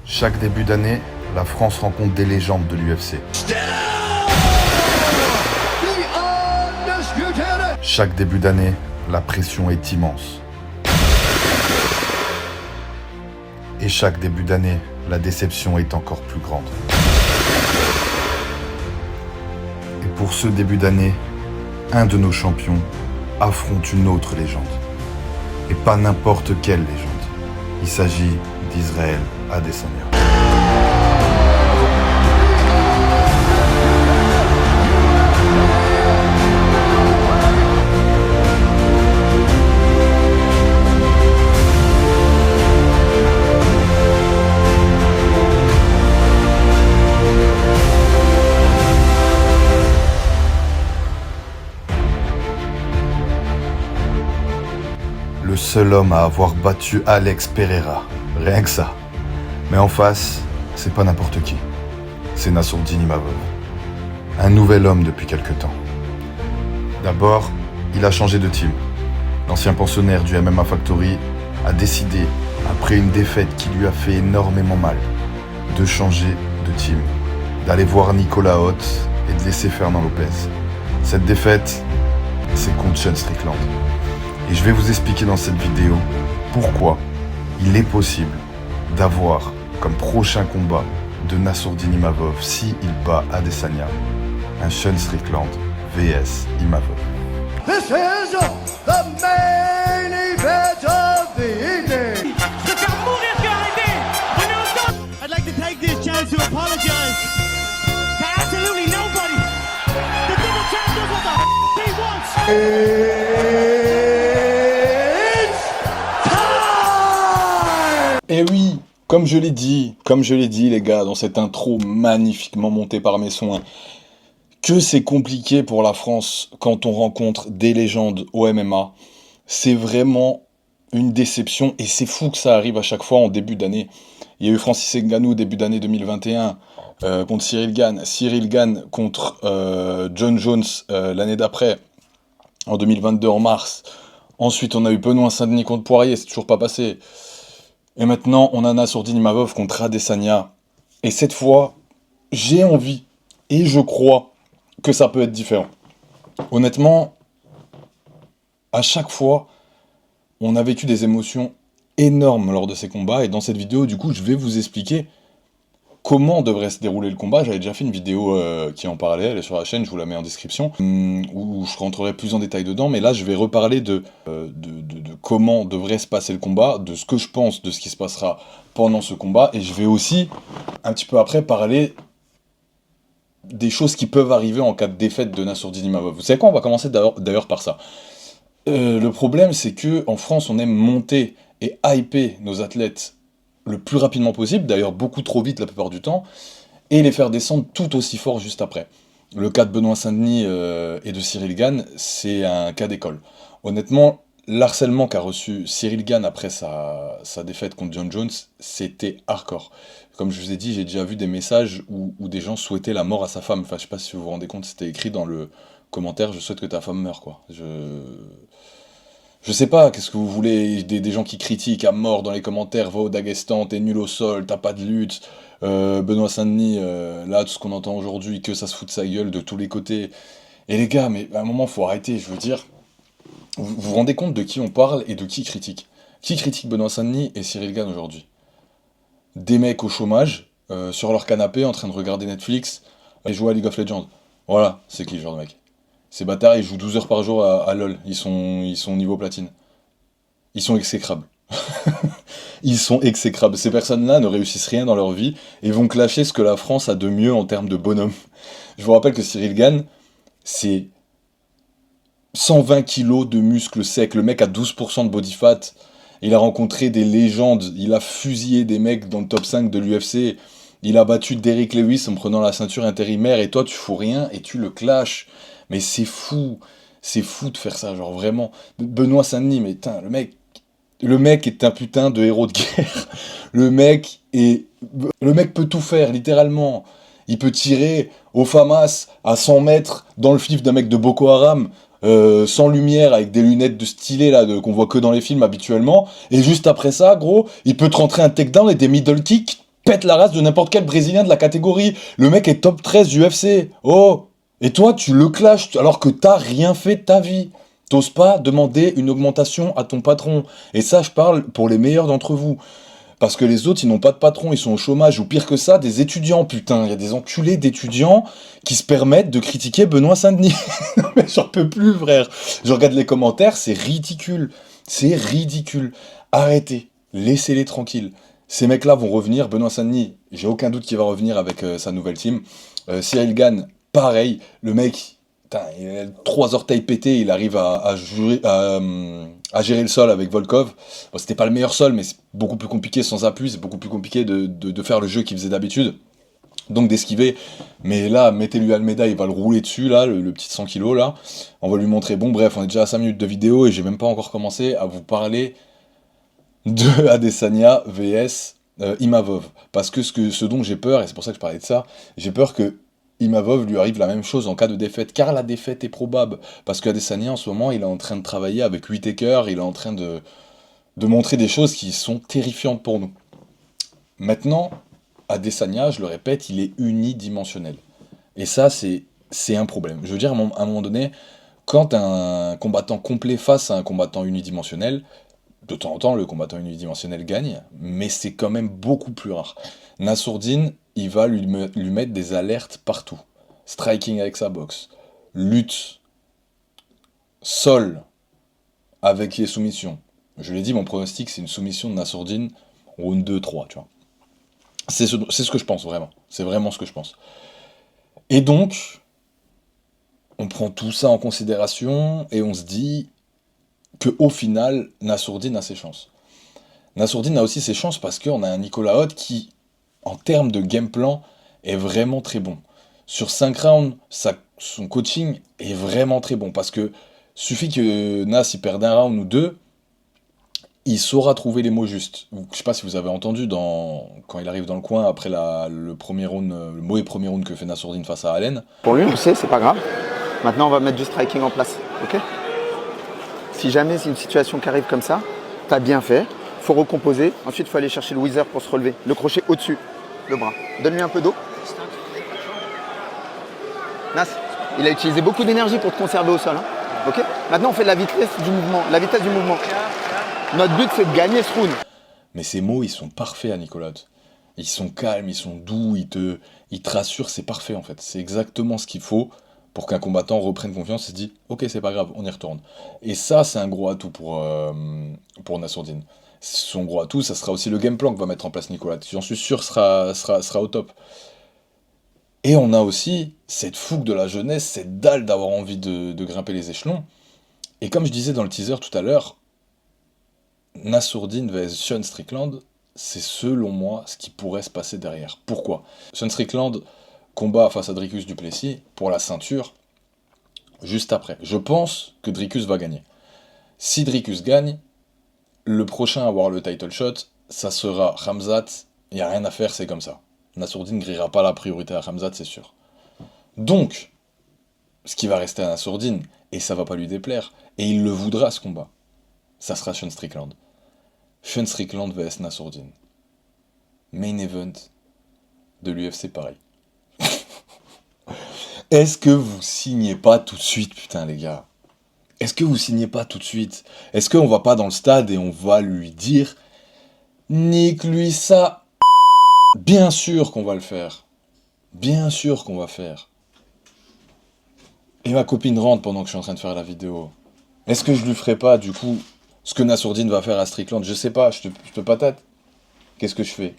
Chaque début d'année, la France rencontre des légendes de l'UFC. Chaque début d'année, la pression est immense. Et chaque début d'année, la déception est encore plus grande. Et pour ce début d'année, un de nos champions affronte une autre légende. Et pas n'importe quelle légende. Il s'agit d'Israël Adesanya. Le seul homme à avoir battu Alex Pereira, rien que ça. Mais en face, c'est pas n'importe qui. C'est Nassourdine Imavov. Un nouvel homme depuis quelque temps. D'abord, il a changé de team. L'ancien pensionnaire du MMA Factory a décidé, après une défaite qui lui a fait énormément mal, de changer de team, d'aller voir Nicolas Hoth et de laisser Fernand Lopez. Cette défaite, c'est contre Sean Strickland. Et je vais vous expliquer dans cette vidéo pourquoi il est possible d'avoir comme prochain combat de Nassourdine Imavov, si il bat Adesanya, un Sean Strickland vs Imavov. This is the main event of the evening. I'd like to take this chance to apologize to absolutely nobody. The double champ does what the he wants. Et oui, comme je l'ai dit les gars, dans cette intro magnifiquement montée par mes soins, que c'est compliqué pour la France quand on rencontre des légendes au MMA. C'est vraiment une déception et c'est fou que ça arrive à chaque fois en début d'année. Il y a eu Francis Ngannou début d'année 2021 contre Cyril Gane. Cyril Gane contre John Jones l'année d'après, en 2022 en mars. Ensuite on a eu Benoît Saint-Denis contre Poirier, c'est toujours pas passé. Et maintenant, on a Nassourdine Imavov contre Adesanya. Et cette fois, j'ai envie, et je crois, que ça peut être différent. Honnêtement, à chaque fois, on a vécu des émotions énormes lors de ces combats. Et dans cette vidéo, du coup, je vais vous expliquer comment devrait se dérouler le combat. J'avais déjà fait une vidéo qui en parlait, elle est sur la chaîne, je vous la mets en description, où je rentrerai plus en détail dedans, mais là je vais reparler de comment devrait se passer le combat, de ce que je pense de ce qui se passera pendant ce combat, et je vais aussi, un petit peu après, parler des choses qui peuvent arriver en cas de défaite de Nassourdine Imavov. Vous savez quoi, on va commencer d'ailleurs par ça. Le problème, c'est que en France, on aime monter et hyper nos athlètes le plus rapidement possible, d'ailleurs beaucoup trop vite la plupart du temps, et les faire descendre tout aussi fort juste après. Le cas de Benoît Saint-Denis et de Cyril Gane, c'est un cas d'école. Honnêtement, l'harcèlement qu'a reçu Cyril Gane après sa défaite contre John Jones, c'était hardcore. Comme je vous ai dit, j'ai déjà vu des messages où des gens souhaitaient la mort à sa femme. Enfin, je sais pas si vous vous rendez compte, c'était écrit dans le commentaire « Je souhaite que ta femme meure », quoi. Je sais pas, qu'est-ce que vous voulez, des gens qui critiquent à mort dans les commentaires, va au Daghestan, t'es nul au sol, t'as pas de lutte, Benoît Saint-Denis, là, tout ce qu'on entend aujourd'hui, que ça se fout de sa gueule de tous les côtés. Et les gars, mais à un moment, faut arrêter, je veux dire, vous vous rendez compte de qui on parle et de qui critique? Qui critique Benoît Saint-Denis et Cyril Gane aujourd'hui? Des mecs au chômage, sur leur canapé, en train de regarder Netflix, et jouer à League of Legends. Voilà, c'est qui le genre de mec? Ces bâtards, ils jouent 12 heures par jour à LoL. Ils sont niveau platine. Ils sont exécrables. Ils sont exécrables. Ces personnes-là ne réussissent rien dans leur vie et vont clasher ce que la France a de mieux en termes de bonhomme. Je vous rappelle que Cyril Gane, c'est 120 kilos de muscles secs. Le mec a 12% de body fat. Il a rencontré des légendes. Il a fusillé des mecs dans le top 5 de l'UFC. Il a battu Derrick Lewis en prenant la ceinture intérimaire. Et toi, tu fous rien et tu le clashes. Mais c'est fou de faire ça, genre vraiment. Benoît Saint-Denis, mais putain, le mec est un putain de héros de guerre. Le mec peut tout faire, littéralement. Il peut tirer au FAMAS à 100 mètres dans le fif d'un mec de Boko Haram, sans lumière, avec des lunettes de stylet là, qu'on voit que dans les films habituellement. Et juste après ça, gros, il peut te rentrer un takedown et des middle kicks pète la race de n'importe quel Brésilien de la catégorie. Le mec est top 13 du UFC. Oh! Et toi, tu le clashes alors que t'as rien fait de ta vie. T'oses pas demander une augmentation à ton patron. Et ça, je parle pour les meilleurs d'entre vous. Parce que les autres, ils n'ont pas de patron, ils sont au chômage. Ou pire que ça, des étudiants, putain. Il y a des enculés d'étudiants qui se permettent de critiquer Benoît Saint-Denis. Non mais j'en peux plus, frère. Je regarde les commentaires, c'est ridicule. C'est ridicule. Arrêtez. Laissez-les tranquilles. Ces mecs-là vont revenir. Benoît Saint-Denis, j'ai aucun doute qu'il va revenir avec sa nouvelle team. Cyril Gane, pareil. Le mec, putain, il a 3 orteils pétés, il arrive à gérer le sol avec Volkov. Bon, c'était pas le meilleur sol, mais c'est beaucoup plus compliqué sans appui, c'est beaucoup plus compliqué de faire le jeu qu'il faisait d'habitude. Donc d'esquiver. Mais là, mettez-lui Almeida, il va le rouler dessus, là, le petit 100 kg, là. On va lui montrer. Bon, bref, on est déjà à 5 minutes de vidéo et j'ai même pas encore commencé à vous parler de Adesanya vs Imavov. Parce que ce dont j'ai peur, et c'est pour ça que je parlais de ça, j'ai peur que Imavov lui arrive la même chose en cas de défaite, car la défaite est probable. Parce qu'Adesanya, en ce moment, il est en train de travailler avec Whittaker, il est en train de montrer des choses qui sont terrifiantes pour nous. Maintenant, Adesanya, je le répète, il est unidimensionnel. Et ça, c'est un problème. Je veux dire, à un moment donné, quand un combattant complet face à un combattant unidimensionnel, de temps en temps, le combattant unidimensionnel gagne, mais c'est quand même beaucoup plus rare. Nassourdine, il va lui mettre des alertes partout. Striking avec sa boxe, lutte, sol avec les soumissions. Je l'ai dit, mon pronostic, c'est une soumission de Nassourdine, round 2-3, tu vois. C'est ce que je pense, vraiment. C'est vraiment ce que je pense. Et donc, on prend tout ça en considération, et on se dit qu'au final, Nassourdine a ses chances. Nassourdine a aussi ses chances parce qu'on a un Nicolas Haute qui, en termes de game plan, est vraiment très bon. Sur 5 rounds, son coaching est vraiment très bon. Parce que suffit que Nas il perde un round ou deux, il saura trouver les mots justes. Je sais pas si vous avez entendu quand il arrive dans le coin après le mauvais premier round que fait Nassourdine face à Allen. Pour lui, on le sait, c'est pas grave. Maintenant, on va mettre du striking en place. Ok ? Si jamais c'est une situation qui arrive comme ça, t'as bien fait. Faut recomposer. Ensuite, il faut aller chercher le whizzer pour se relever. Le crochet au-dessus, le bras. Donne-lui un peu d'eau. Nas, il a utilisé beaucoup d'énergie pour te conserver au sol. Hein. Ok ? Maintenant, on fait la vitesse du mouvement. La vitesse du mouvement. Notre but, c'est de gagner ce round. Mais ces mots, ils sont parfaits à Nicolas. Ils sont calmes, ils sont doux, ils te rassurent, c'est parfait en fait. C'est exactement ce qu'il faut pour qu'un combattant reprenne confiance et se dise « Ok, c'est pas grave, on y retourne ». Et ça, c'est un gros atout pour Nassourdine. Son gros atout, ça sera aussi le game plan que va mettre en place Nicolas. J'en suis sûr, sera au top. Et on a aussi cette fougue de la jeunesse, cette dalle d'avoir envie de grimper les échelons. Et comme je disais dans le teaser tout à l'heure, Nassourdine vs Sean Strickland, c'est selon moi ce qui pourrait se passer derrière. Pourquoi ? Sean Strickland combat face à Dricus du Plessis pour la ceinture juste après. Je pense que Dricus va gagner. Si Dricus gagne, le prochain à avoir le title shot, ça sera Khamzat. Il n'y a rien à faire, c'est comme ça. Nassourdine ne grillera pas la priorité à Khamzat, c'est sûr. Donc, ce qui va rester à Nassourdine, et ça va pas lui déplaire, et il le voudra ce combat, ça sera Sean Strickland. Sean Strickland vs Nassourdine. Main event de l'UFC Paris. Est-ce que vous signez pas tout de suite, putain les gars ? Est-ce que vous signez pas tout de suite ? Est-ce qu'on va pas dans le stade et on va lui dire « Nique-lui ça !» Bien sûr qu'on va le faire. Bien sûr qu'on va faire. Et ma copine rentre pendant que je suis en train de faire la vidéo. Est-ce que je lui ferai pas, du coup, ce que Nassourdine va faire à Strickland ? Je sais pas, je te patate. Qu'est-ce que je fais ?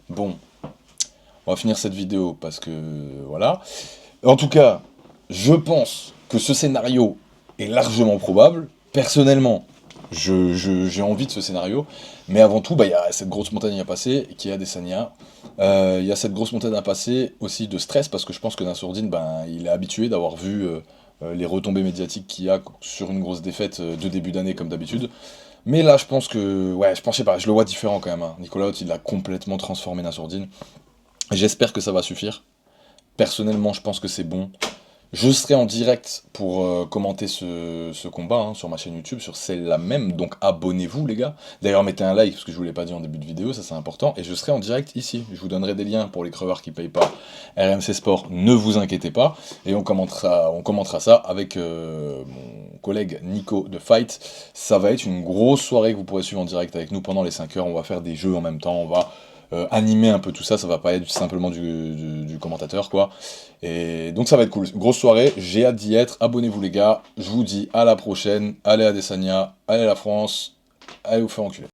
Bon, on va finir cette vidéo parce que, voilà. En tout cas, je pense que ce scénario est largement probable. Personnellement, j'ai envie de ce scénario. Mais avant tout, il y a cette grosse montagne à passer qui est Adesanya. Il y a cette grosse montagne à passer aussi de stress parce que je pense que Nassourdine, il est habitué d'avoir vu les retombées médiatiques qu'il y a sur une grosse défaite de début d'année comme d'habitude. Mais là, je pense que, je sais pas, je le vois différent quand même. Hein. Nicolas Haute, il a complètement transformé Nassourdine. J'espère que ça va suffire. Personnellement, je pense que c'est bon. Je serai en direct pour commenter ce combat hein, sur ma chaîne YouTube, sur celle-là même, donc abonnez-vous les gars. D'ailleurs mettez un like, parce que je vous l'ai pas dit en début de vidéo, ça c'est important. Et je serai en direct ici, je vous donnerai des liens pour les crevards qui payent pas RMC Sport, ne vous inquiétez pas. Et on commentera ça avec mon collègue Nico de Fight. Ça va être une grosse soirée que vous pourrez suivre en direct avec nous pendant les 5 heures. On va faire des jeux en même temps, on va animer un peu tout ça, ça va pas être simplement du commentateur quoi. Et donc ça va être cool, grosse soirée, j'ai hâte d'y être, abonnez-vous les gars, je vous dis à la prochaine, allez Adesanya, allez la France, allez vous faire enculer.